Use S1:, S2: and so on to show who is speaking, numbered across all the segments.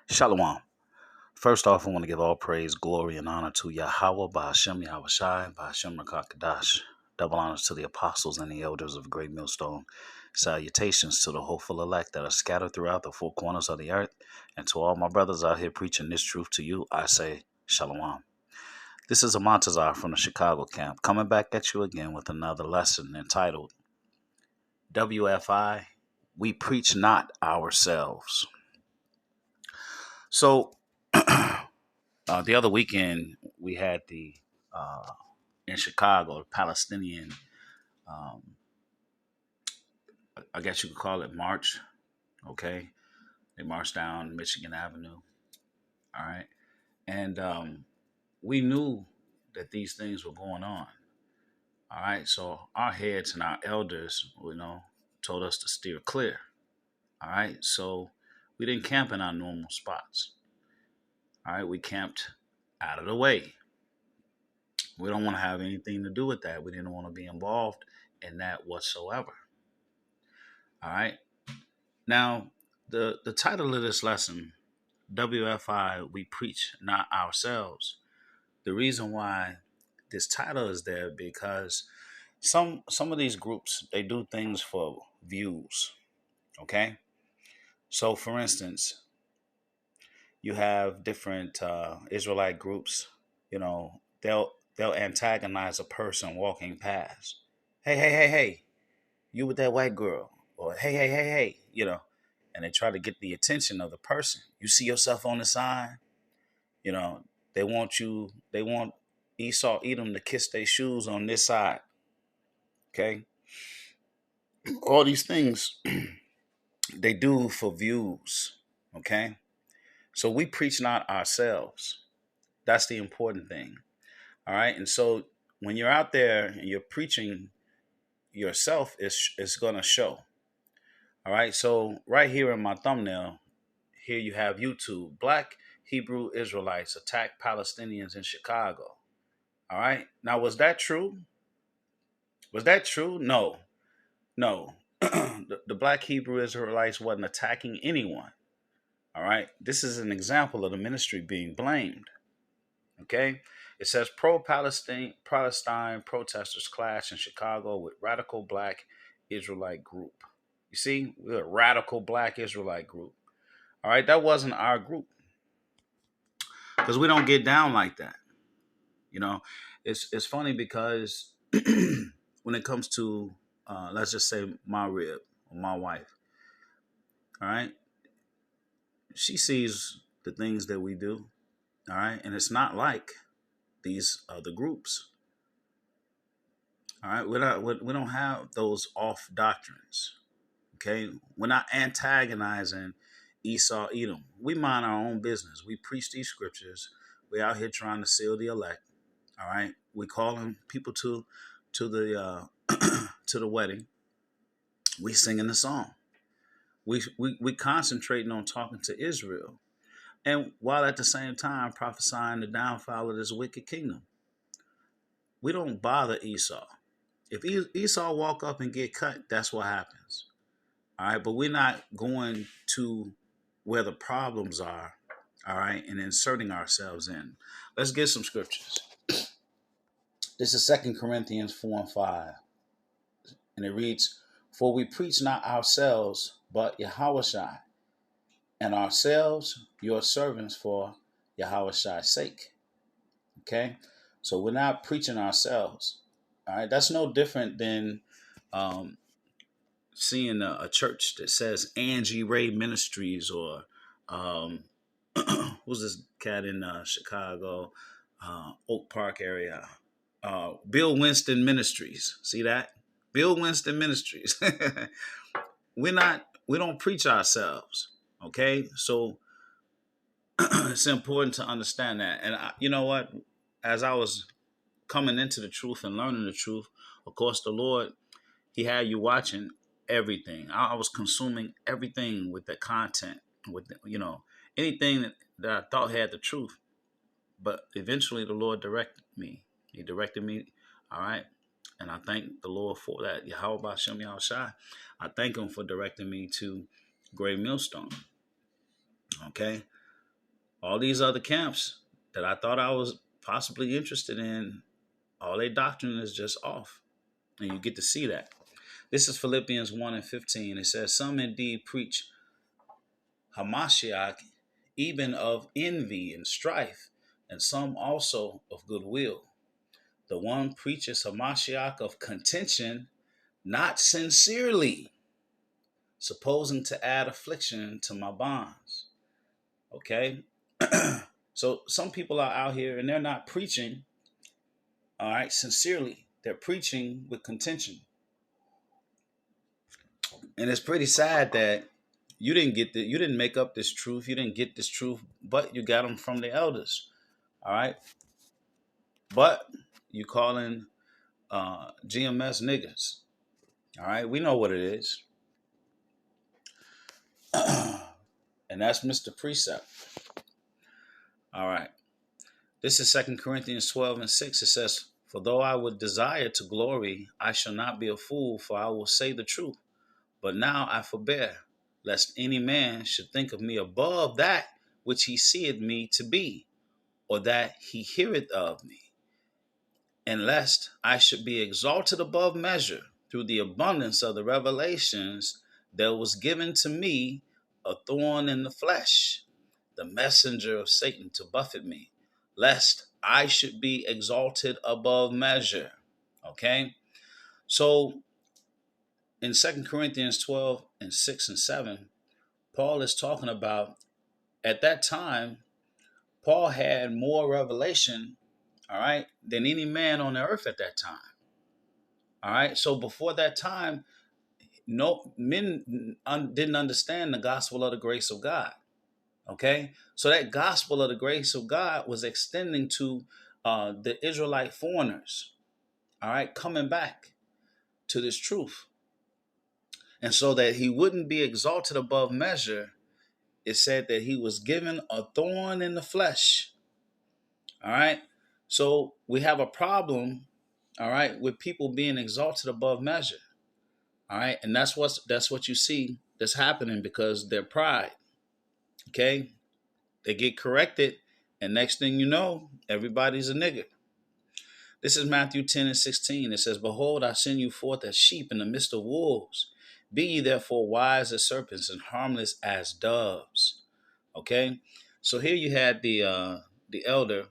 S1: Shalom. First off, I want to give all praise, glory, and honor to Yahweh, Ba'ashem, Yahawashi, Ba'ashem, Rakakadash. Double honors to the apostles and the elders of Great Millstone. Salutations to the hopeful elect that are scattered throughout the four corners of the earth. And to all my brothers out here preaching this truth to you, I say Shalom. This is a Montazar from the Chicago camp, coming back at you again with another lesson entitled WFI, We Preach Not Ourselves. So, the other weekend, we had in Chicago, the Palestinian, um, I guess you could call it march. Okay. They marched down Michigan Avenue. All right. And we knew that these things were going on. All right. So our heads and our elders, told us to steer clear. All right. So we didn't camp in our normal spots. All right. We camped out of the way. We don't want to have anything to do with that. We didn't want to be involved in that whatsoever. All right. Now, the title of this lesson, WFI, We Preach Not Ourselves. The reason why this title is there because some of these groups, they do things for views. Okay. So, for instance, you have different Israelite groups. They'll antagonize a person walking past. Hey, you with that white girl, or hey, and they try to get the attention of the person. You see yourself on the sign, you know, they want Esau, Edom to kiss their shoes on this side. Okay. All these things they do for views. Okay. So we preach not ourselves. That's the important thing. All right. And so when you're out there and you're preaching yourself, it's going to show. All right. So right here in my thumbnail, here you have YouTube. Black Hebrew Israelites attack Palestinians in Chicago. All right. Now, was that true? Was that true? No. No. The black Hebrew Israelites wasn't attacking anyone. All right. This is an example of the ministry being blamed. Okay. It says pro-Palestine protesters clash in Chicago with radical black Israelite group. You see, we're a radical black Israelite group. All right. That wasn't our group because we don't get down like that. You know, it's funny because when it comes to let's just say my rib or my wife, all right, she sees the things that we do, all right, and it's not like these other groups. All right, we don't have those off doctrines. Okay, we're not antagonizing Esau, Edom. We mind our own business. We preach these scriptures. We're out here trying to seal the elect. All right, we calling people to the to the wedding. We singing the song. We concentrating on talking to Israel, and while at the same time prophesying the downfall of this wicked kingdom. We don't bother Esau. If Esau walk up and get cut, that's what happens. All right, but we're not going to where the problems are. All right, and inserting ourselves in. Let's get some scriptures. This is 2 Corinthians 4:5. And it reads, "For we preach not ourselves, but Yahawashi, and ourselves your servants for Yahawashi's sake." Okay? So we're not preaching ourselves. All right? That's no different than seeing a church that says Angie Ray Ministries or who's this cat in Chicago, Oak Park area? Bill Winston Ministries. See that? Bill Winston Ministries. We don't preach ourselves. Okay. So it's important to understand that. And you know what? As I was coming into the truth and learning the truth, of course, the Lord, He had you watching everything. I was consuming everything with the content, with anything that I thought had the truth. But eventually the Lord directed me. He directed me. All right. And I thank the Lord for that. Yahweh Shem Yahushai. I thank Him for directing me to Great Millstone. Okay. All these other camps that I thought I was possibly interested in, all their doctrine is just off. And you get to see that. This is Philippians 1 and 15. It says, some indeed preach Hamashiach, even of envy and strife, and some also of goodwill. The one preaches Hamashiach of contention, not sincerely, supposing to add affliction to my bonds. Okay? So some people are out here and they're not preaching, all right, sincerely. They're preaching with contention. And it's pretty sad that you didn't make up this truth. You didn't get this truth, but you got them from the elders. All right. But you calling GMS niggas. All right. We know what it is. And that's Mr. Precept. All right. This is 2 Corinthians 12 and 6. It says, for though I would desire to glory, I shall not be a fool, for I will say the truth. But now I forbear, lest any man should think of me above that which he seeth me to be, or that he heareth of me. And lest I should be exalted above measure through the abundance of the revelations, there was given to me a thorn in the flesh, the messenger of Satan to buffet me, lest I should be exalted above measure. Okay? So in 2 Corinthians 12 and 6 and 7, Paul is talking about at that time, Paul had more revelation, all right, than any man on the earth at that time. All right. So before that time, no men didn't understand the gospel of the grace of God. Okay. So that gospel of the grace of God was extending to the Israelite foreigners, all right, coming back to this truth. And so that he wouldn't be exalted above measure, it said that he was given a thorn in the flesh. All right. So we have a problem, all right, with people being exalted above measure. All right. And that's what you see that's happening because their pride. Okay. They get corrected. And next thing you know, everybody's a nigger. This is Matthew 10 and 16. It says, behold, I send you forth as sheep in the midst of wolves. Be ye therefore wise as serpents and harmless as doves. Okay. So here you had the elder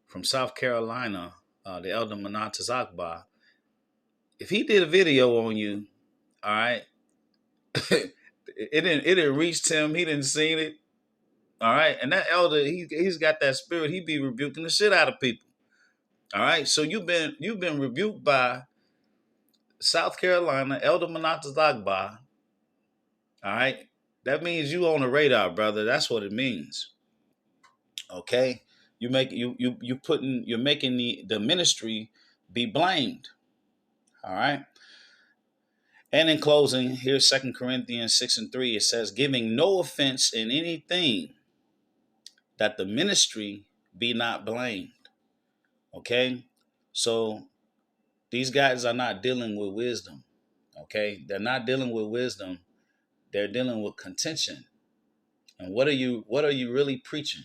S1: from South Carolina, the elder Manatazakba. If he did a video on you, all right, it didn't reach him. He didn't see it. All right. And that elder, he's got that spirit. He be rebuking the shit out of people. All right. So you've been rebuked by South Carolina, Elder Manatazakba. All right. That means you on the radar, brother. That's what it means. Okay. You're making the ministry be blamed. All right. And in closing, here's 2 Corinthians 6 and 3. It says, giving no offense in anything, that the ministry be not blamed. Okay. So these guys are not dealing with wisdom. Okay. They're not dealing with wisdom. They're dealing with contention. And what are you really preaching?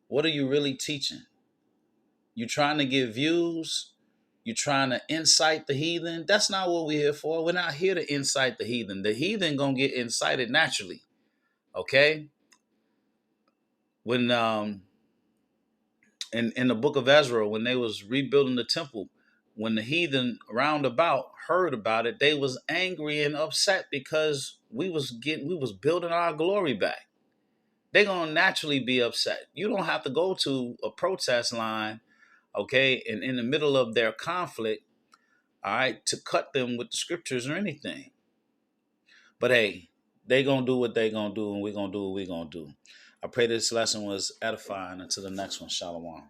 S1: What are you really teaching? You trying to get views? You trying to incite the heathen? That's not what we're here for. We're not here to incite the heathen. The heathen gonna get incited naturally. Okay? When in the book of Ezra, when they was rebuilding the temple, when the heathen roundabout heard about it, they was angry and upset because we was building our glory back. They're gonna naturally be upset. You don't have to go to a protest line, okay, and in the middle of their conflict, all right, to cut them with the scriptures or anything. But hey, they gonna do what they gonna do, and we're gonna do what we're gonna do. I pray this lesson was edifying. Until the next one, shalom.